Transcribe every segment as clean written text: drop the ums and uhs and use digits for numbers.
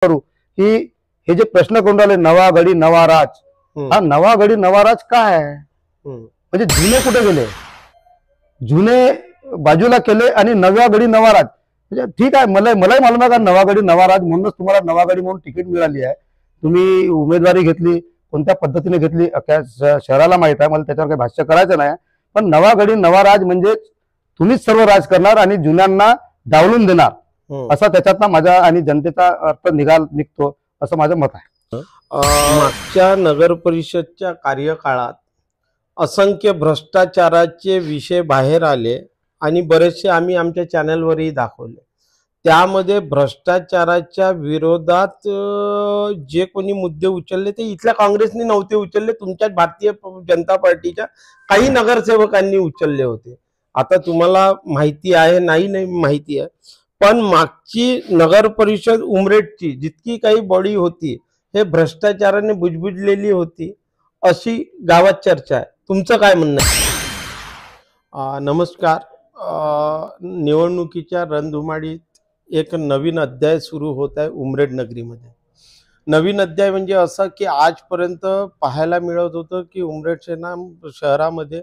करू की हे जे प्रश्न करून राहिले नवा गडी नवा राज, हा नवा गडी नवा राज काय आहे? म्हणजे जुने कुठे गेले? जुने बाजूला केले आणि नव्या गडी नवा राज. म्हणजे ठीक आहे, मलाही मालूम आहे का नवा गडी नवा राज म्हणूनच तुम्हाला नवा गडी म्हणून तिकीट मिळाली आहे. तुम्ही उमेदवारी घेतली, कोणत्या पद्धतीने घेतली शहराला माहित आहे, मला त्याच्यावर काही भाष्य करायचं नाही. पण नवा गडी नवा राज म्हणजे तुम्हीच सर्व राज करणार आणि जुन्यांना डावलून देणार, असा त्याच्यातला माझा आणि जनतेचा अर्थ निघतो असं माझं मत आहे. मागच्या नगर परिषदच्या कार्यकाळात असंख्य भ्रष्टाचाराचे विषय बाहेर आले आणि बरेचसे आम्ही आमच्या चॅनलवरही दाखवले. त्यामध्ये भ्रष्टाचाराच्या विरोधात जे कोणी मुद्दे उचलले ते इथल्या काँग्रेसने नव्हते उचलले, तुमच्या भारतीय जनता पार्टीच्या काही नगरसेवकांनी उचलले होते. आता तुम्हाला माहिती आहे नाही माहिती आहे, पण मागची नगर परिषद उमरेडची जितकी काही बॉडी होती हे भ्रष्टाचाराने बुजबुजलेली होती अशी गावात चर्चा आहे. तुमचं काय म्हणणं आहे? नमस्कार. निवडणुकीच्या रणधुमाळीत एक नवीन अध्याय सुरू होत आहे उमरेड नगरीमध्ये. नवीन अध्याय म्हणजे असं की आजपर्यंत पाहायला मिळत होतं की उमरेड शहरामध्ये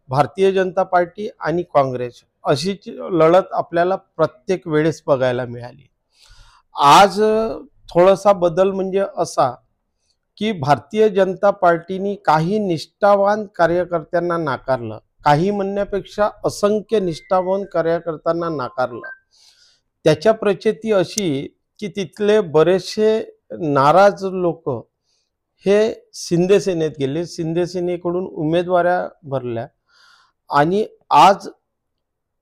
भारतीय जनता पार्टी आणि काँग्रेस अशीच लढत आपल्याला प्रत्येक वेळेस बघायला मिळाली. आज थोडासा बदल म्हणजे असा की भारतीय जनता पार्टीने काही निष्ठावान कार्यकर्त्यांना नाकारलं, काही म्हणण्यापेक्षा असंख्य निष्ठावान कार्यकर्त्यांना नाकारलं. त्याच्या प्रचिती अशी की तिथले बरेचसे नाराज लोक हे शिंदे सेनेत गेले, शिंदे सेनेकडून उमेदवाऱ्या भरल्या आणि आज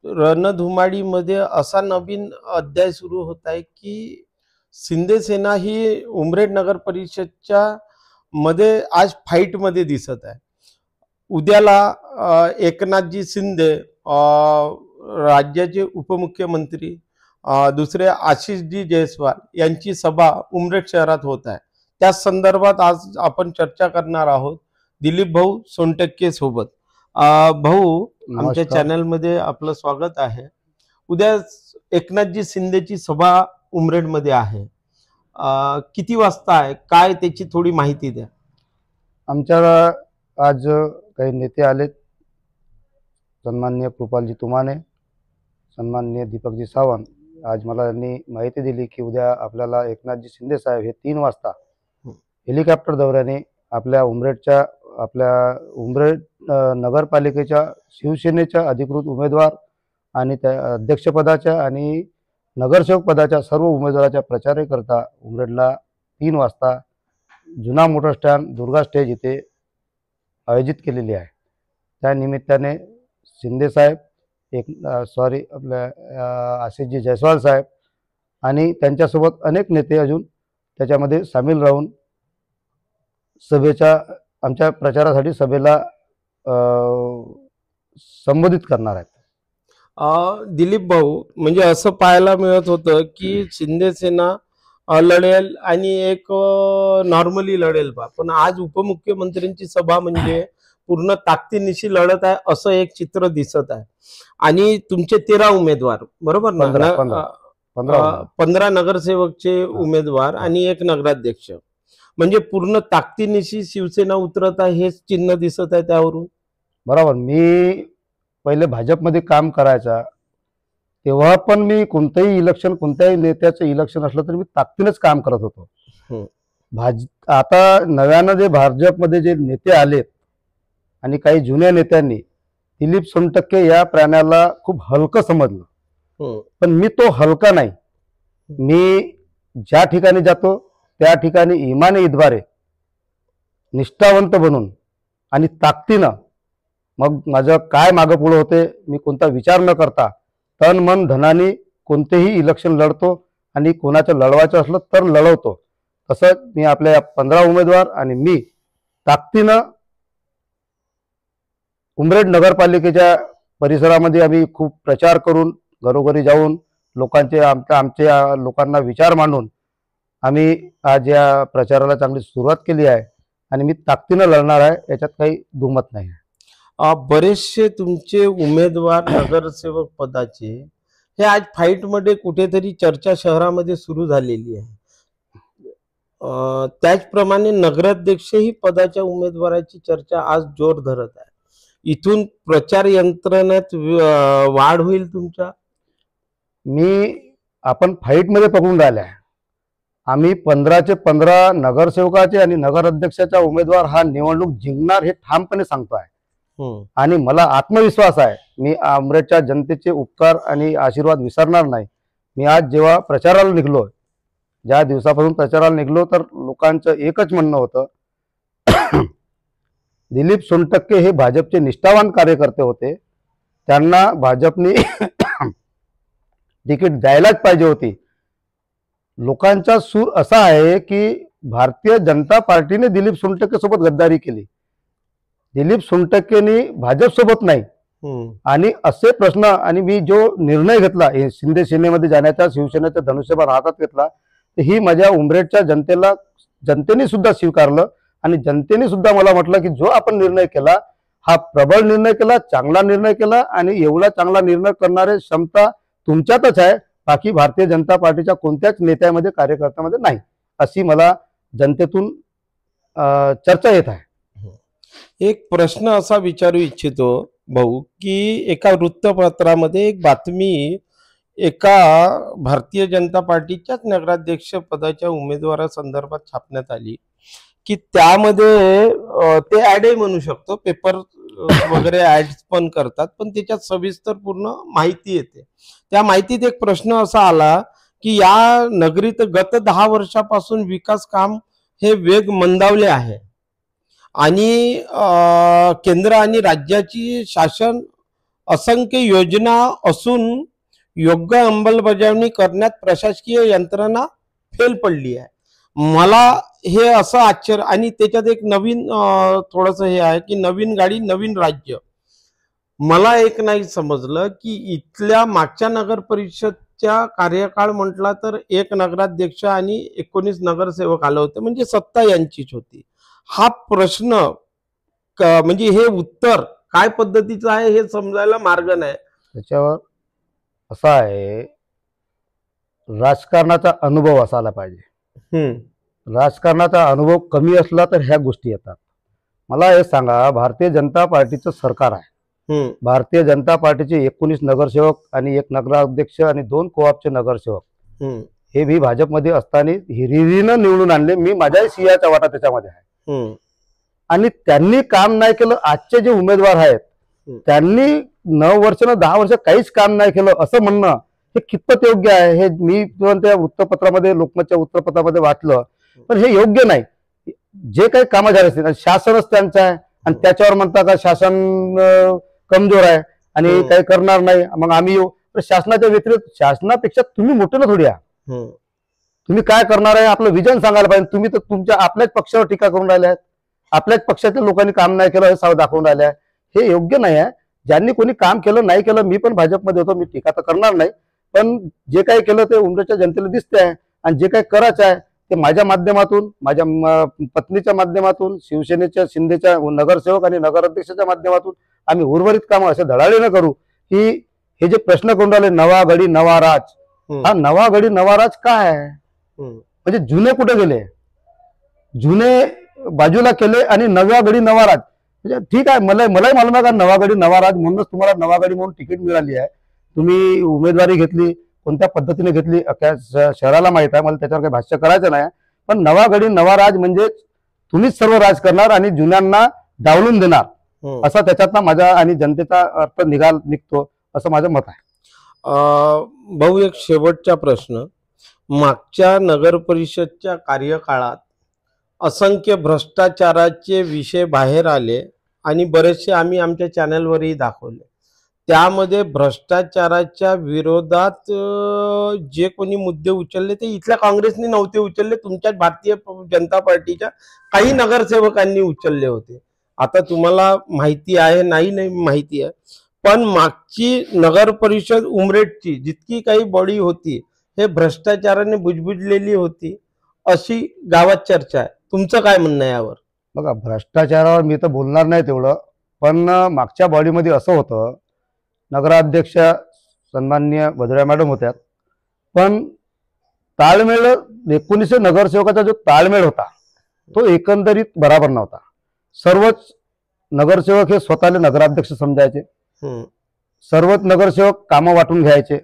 रणधुमाळीमध्ये असा नवीन अध्याय सुरू होत आहे की शिंदे सेना ही उमरेड नगर परिषदच्या मध्ये आज फाईट मध्ये दिसत आहे. उद्याला एकनाथजी शिंदे राज्याचे उपमुख्यमंत्री, दुसरे आशिषजी जयस्वाल यांची सभा उमरेड शहरात होत आहे. त्या संदर्भात आज आपण चर्चा करणार आहोत दिलीप भाऊ सोनटक्के सोबत. भाऊ, आमच्या चॅनल मध्ये आपलं स्वागत आहे. उद्या एकनाथजी शिंदेची सभा उमरेड मध्ये आहे, किती वाजता आहे, काय त्याची थोडी माहिती द्या. आमच्या आज काही नेते आलेत, सन्माननीय कृपालजी तुमाने, सन्माननीय दीपकजी सावंत. आज मला त्यांनी माहिती दिली की उद्या आपल्याला एकनाथजी शिंदे साहेब हे 3 वाजता हेलिकॉप्टर दौऱ्याने आपल्या उमरेड नगरपालिकेच्या शिवसेनेच्या अधिकृत उमेदवार आणि त्या अध्यक्षपदाच्या आणि नगरसेवक पदाच्या सर्व उमेदवाराच्या प्रचाराकरता उमरेडला 3 वाजता जुना मोटर स्टँड दुर्गा स्टेज इथे आयोजित केलेली आहे. त्या निमित्ताने शिंदेसाहेब आपल्या आशिषजी जयस्वाल साहेब आणि त्यांच्यासोबत अनेक नेते अजून त्याच्यामध्ये सामील राहून आमच्या प्रचारासाठी सभेला संबोधित करणार आहेत. दिलीप भाऊ, म्हणजे असं पाहायला मिळत होतं की शिंदे सेना लढेल आणि एक नॉर्मली लढेल बा, पण आज उपमुख्यमंत्र्यांची सभा म्हणजे पूर्ण ताकदीनिशी लढत आहे असं एक चित्र दिसत आहे. आणि तुमचे 13 उमेदवार बरोबर ना, 15 नगरसेवकचे उमेदवार आणि 1 नगराध्यक्ष, म्हणजे पूर्ण ताकदीनिशी शिवसेना उतरत आहे हेच चिन्ह दिसत आहे त्यावरून. बरोबर. मी पहिले भाजपमध्ये काम करायचा तेव्हा पण मी कोणतंही इलेक्शन, कोणत्याही नेत्याचं इलेक्शन असलं तरी मी ताकदीनेच काम करत होतो. आता नव्यानं जे भाजपमध्ये जे नेते आलेत आणि काही जुन्या नेत्यांनी दिलीप सोनटक्के या प्राण्याला खूप हलकं समजलं, पण मी तो हलका नाही. मी ज्या ठिकाणी जातो त्या ठिकाणी इमाने इतबारे निष्ठावंत बनून आणि ताकदीनं, मग माझं काय मागं पुढं होते मी कोणता विचार न करता तन मन धनाने कोणतेही इलेक्शन लढतो आणि कोणाचं लढवायचं असलं तर लढवतो. तसंच मी आपल्या 15 उमेदवार आणि मी ताकदीनं उमरेड नगरपालिकेच्या परिसरामध्ये आम्ही खूप प्रचार करून घरोघरी जाऊन आमच्या लोकांना विचार मांडून आम्ही आज या प्रचाराला चांगली सुरुवात केली आहे आणि मी ताकदीनं लढणार आहे, याच्यात काही दुमत नाही. बरेचसे तुमचे उमेदवार नगरसेवक पदाचे हे आज फाईट मध्ये कुठेतरी चर्चा शहरामध्ये सुरू झालेली आहे. त्याचप्रमाणे नगराध्यक्षही पदाच्या उमेदवाराची चर्चा आज जोर धरत आहे. इथून प्रचार यंत्रणेत वाढ होईल तुमच्या? आपण फाईटमध्ये पकडून राहिल्या. आम्ही 15चे 15 नगरसेवकाचे आणि नगराध्यक्षाचा उमेदवार हा निवडणूक जिंकणार हे ठामपणे सांगतो आहे. आणि मला आत्मविश्वास आहे, मी उमरेडच्या जनतेचे उपकार आणि आशीर्वाद विसरणार नाही. मी आज जेव्हा प्रचाराला निघलो, ज्या दिवसापासून प्रचाराला निघलो, तर लोकांचं एकच म्हणणं होतं, दिलीप सोनटक्के हे भाजपचे निष्ठावान कार्यकर्ते होते, त्यांना भाजपने तिकीट द्यायलाच पाहिजे होती. लोकांचा सूर असा आहे की भारतीय जनता पार्टीने दिलीप सोनटक्के सोबत गद्दारी केली, दिलीप सोनटक्केनी भाजप सोबत नाही. आणि असे प्रश्न, आणि मी जो निर्णय घेतला शिंदे सेनेमध्ये जाण्याचा, शिवसेनेचा धनुष्यबाण हातात घेतला, तर ही माझ्या उमरेडच्या जनतेने सुद्धा स्वीकारलं. आणि जनतेने सुद्धा मला म्हटलं की जो आपण निर्णय केला हा प्रबळ निर्णय केला, चांगला निर्णय केला, आणि एवढा चांगला निर्णय करणारे क्षमता तुमच्यातच आहे, बाकी भारतीय जनता पार्टीच्या कोणत्याच नेत्यामध्ये, कार्यकर्त्यामध्ये नाही, अशी मला जनतेतून चर्चा येत आहे. एक प्रश्न असा विचारू इच्छितो भाऊ, की एका वृत्तपत्रामध्ये एक बातमी एका भारतीय जनता पार्टीच्याच नगराध्यक्ष पदाच्या उमेदवारासंदर्भात छापण्यात आली, की त्यामध्ये ते ऍडही म्हणू शकतो, पेपर वगैरे ऍड्स पण करतात, पण त्याच्यात सविस्तर पूर्ण माहिती येते. त्या माहितीत एक प्रश्न असा आला की या नगरीत गत 10 वर्षापासून विकास काम हे वेग मंदावले आहे आणि केंद्र आणि राज्याची शासन असंख्य योजना असून योग्य अंमलबजावणी करण्यात प्रशासकीय यंत्रणा फेल पडली आहे. मला हे असं आश्चर्य, आणि त्याच्यात एक नवीन थोडंसं हे आहे की नवीन गाडी नवीन राज्य. मला एक नाही समजलं की इथल्या मागच्या नगर परिषदच्या कार्यकाळ म्हटला तर 1 नगराध्यक्ष आणि 19 नगरसेवक आले होते, म्हणजे सत्ता यांचीच होती. हा प्रश्न म्हणजे हे उत्तर काय पद्धतीचं आहे हे समजायला मार्ग नाही. त्याच्यावर असा आहे, राजकारणाचा अनुभव असायला पाहिजे. राजकारणाचा अनुभव कमी असला तर ह्या गोष्टी येतात. मला हे सांगा, भारतीय जनता पार्टीचं सरकार आहे, भारतीय जनता पार्टीचे 19 नगरसेवक आणि 1 नगराध्यक्ष आणि 2 कोऑपचे नगरसेवक, हे मी भाजपमध्ये असताना हिरिरीनं निवडून आणले. मी माझ्याही सिंहाचा वाटा त्याच्यामध्ये आहे. आणि त्यांनी काम नाही केलं. आजचे जे उमेदवार आहेत त्यांनी 9 वर्ष ना 10 वर्ष काहीच काम नाही केलं असं म्हणणं हे कितपत योग्य आहे? हे मी त्या वृत्तपत्रामध्ये, लोकमतच्या वृत्तपत्रामध्ये वाचलं, पण हे योग्य नाही. जे काही कामं झाले असतील, शासनच त्यांचं आहे, आणि त्याच्यावर म्हणता का शासन कमजोर आहे आणि काही करणार नाही, मग आम्ही येऊ. शासनाच्या व्यतिरिक्त, शासनापेक्षा तुम्ही मोठे ना थोडी आहे, तुम्ही काय करणार आहे आपलं विजन सांगायला पाहिजे. तुम्ही तर तुमच्या आपल्याच पक्षावर टीका करून राहिले आहेत, आपल्याच पक्षातील लोकांनी काम नाही केलं हे दाखवून राहिले आहे. हे योग्य नाही आहे. ज्यांनी कोणी काम केलं नाही केलं, मी पण भाजपमध्ये होतो, मी टीका तर करणार नाही, पण जे काही केलं ते उमरेडच्या जनतेला दिसते आहे. आणि जे काही करायचं आहे ते माझ्या माध्यमातून, माझ्या पत्नीच्या माध्यमातून, शिवसेनेच्या शिंदेच्या नगरसेवक आणि नगराध्यक्षाच्या माध्यमातून आम्ही उर्वरित कामं असे धडाळे न करू. की हे जे प्रश्न करून राहिले, नवा गडी नवा राज, हा नवा गडी नवा राज काय आहे? म्हणजे जुने कुठे गेले? जुने बाजूला केले आणि नव्या गडी नवा राज. म्हणजे ठीक आहे, मलाही मालूम आहे का नवा गडी नवा राज, म्हणूनच तुम्हाला नवा गडी म्हणून तिकीट मिळाली आहे. तुम्ही उमेदवारी घेतली, कोणत्या पद्धतीने घेतली शहराला माहित आहे, मला त्याच्यावर काही भाष्य करायचं नाही. पण नवा गडी नवा राज म्हणजे तुम्हीच सर्व राज करणार आणि जुन्यांना डावलून देणार, असा त्याच्यातला माझा आणि जनतेचा अर्थ निघतो असं माझं मत आहे. भाऊ, एक शेवटचा प्रश्न. मागच्या नगर परिषदच्या कार्यकाळात असंख्य भ्रष्टाचाराचे विषय बाहेर आले आणि बरेचसे आम्ही आमच्या चॅनलवरही दाखवले. त्यामध्ये भ्रष्टाचाराच्या विरोधात जे कोणी मुद्दे उचलले ते इथल्या काँग्रेसने नव्हते उचलले, तुमच्या भारतीय जनता पार्टीच्या काही नगरसेवकांनी उचलले होते. आता तुम्हाला माहिती आहे नाही माहिती आहे, पण मागची नगर परिषद उमरेडची जितकी काही बॉडी होती हे भ्रष्टाचाराने बुजबुजलेली होती अशी गावात चर्चा आहे. तुमचं काय म्हणणं आहे यावर? बघा, भ्रष्टाचारावर मी तर बोलणार नाही तेवढं, पण मागच्या बॉडीमध्ये असं होतं, नगराध्यक्ष सन्माननीय भद्रा मॅडम होत्या, पण ताळमेळ 19 नगरसेवकाचा जो ताळमेळ होता तो एकंदरीत बराबर नव्हता. सर्वच नगरसेवक हे स्वतःला नगराध्यक्ष समजायचे. सर्वच नगरसेवक कामं वाटून घ्यायचे.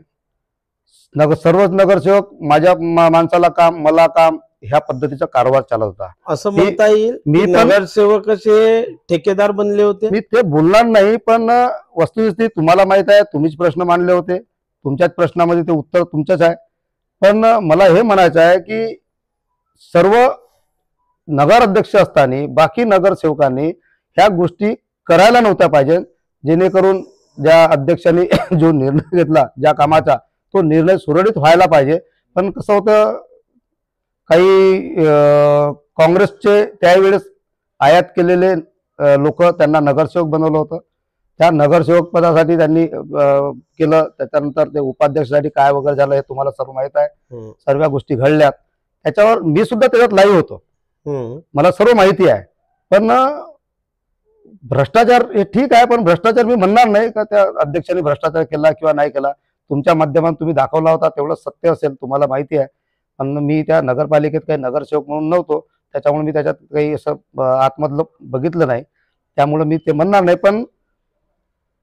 सर्वच नगरसेवक माझ्या माणसाला काम, मला काम, ह्या पद्धतीचा कारभार चालत होता. असं म्हणता येईल मी की नगरसेवक असे ठेकेदार बनले होते. मी ते बोलणार नाही, पण वस्तुस्थिती तुम्हाला माहित आहे. तुम्हीच प्रश्न मांडले होते, तुमच्याच प्रश्नामध्ये ते उत्तर तुमचंच आहे. पण मला हे म्हणायचं आहे की सर्व नगराध्यक्ष असताना बाकी नगरसेवकांनी ह्या गोष्टी करायला नव्हत्या पाहिजे, जेणेकरून ज्या अध्यक्षांनी जो निर्णय घेतला ज्या कामाचा, तो निर्णय सुरळीत व्हायला पाहिजे. पण कसं होतं, काही काँग्रेसचे त्यावेळेस आयात केलेले लोक त्यांना नगरसेवक बनवलं होतं. त्या नगरसेवक पदासाठी त्यांनी केलं. त्याच्यानंतर ते उपाध्यक्षासाठी काय वगैरे झालं हे तुम्हाला सर्व माहित आहे. सर्व गोष्टी घडल्यात, त्याच्यावर मी सुद्धा त्याच्यात लाईव्ह होतो, मला सर्व माहिती आहे. पण भ्रष्टाचार हे ठीक आहे, पण भ्रष्टाचार मी म्हणणार नाही का त्या अध्यक्षांनी भ्रष्टाचार केला किंवा नाही केला. तुमच्या माध्यमातून तुम्ही दाखवला होता, तेवढं सत्य असेल, तुम्हाला माहिती आहे. पण मी त्या नगरपालिकेत काही नगरसेवक म्हणून नव्हतो, त्याच्यामुळे मी त्याच्यात काही असं आतमधलं बघितलं नाही, त्यामुळे मी ते म्हणणार नाही. पण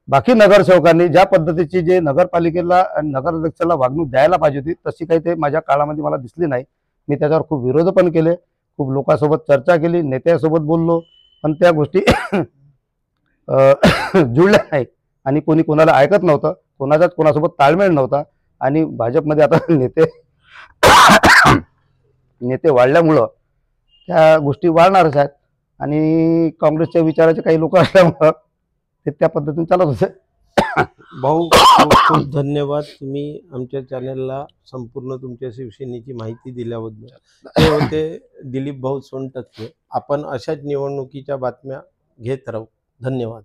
बाकी नगरसेवकांनी ज्या पद्धतीची जे नगरपालिकेला आणि नगराध्यक्षाला वागणूक द्यायला पाहिजे होती, तशी काही ते माझ्या काळामध्ये मला दिसली नाही. मी त्याच्यावर खूप विरोध पण केले, खूप लोकांसोबत चर्चा केली, नेत्यासोबत बोललो, पण त्या गोष्टी जुळल्या नाही आणि कोणी कोणाला ऐकत नव्हतं, कोणाचाच कोणासोबत ताळमेळ नव्हता. आणि भाजपमध्ये आता नेते वाढल्यामुळं त्या गोष्टी वाढणारच आहेत. आणि काँग्रेसच्या विचाराचे काही लोक असल्यामुळं ते त्या पद्धतीने चालत होते. भाऊ खूप खूप धन्यवाद, तुम्ही आमच्या चॅनलला संपूर्ण तुमच्या शिवसेनेची माहिती दिल्याबद्दल. ते होते दिलीप भाऊ सोनटक्के. आपण अशाच निवडणुकीच्या बातम्या घेत राहू. धन्यवाद.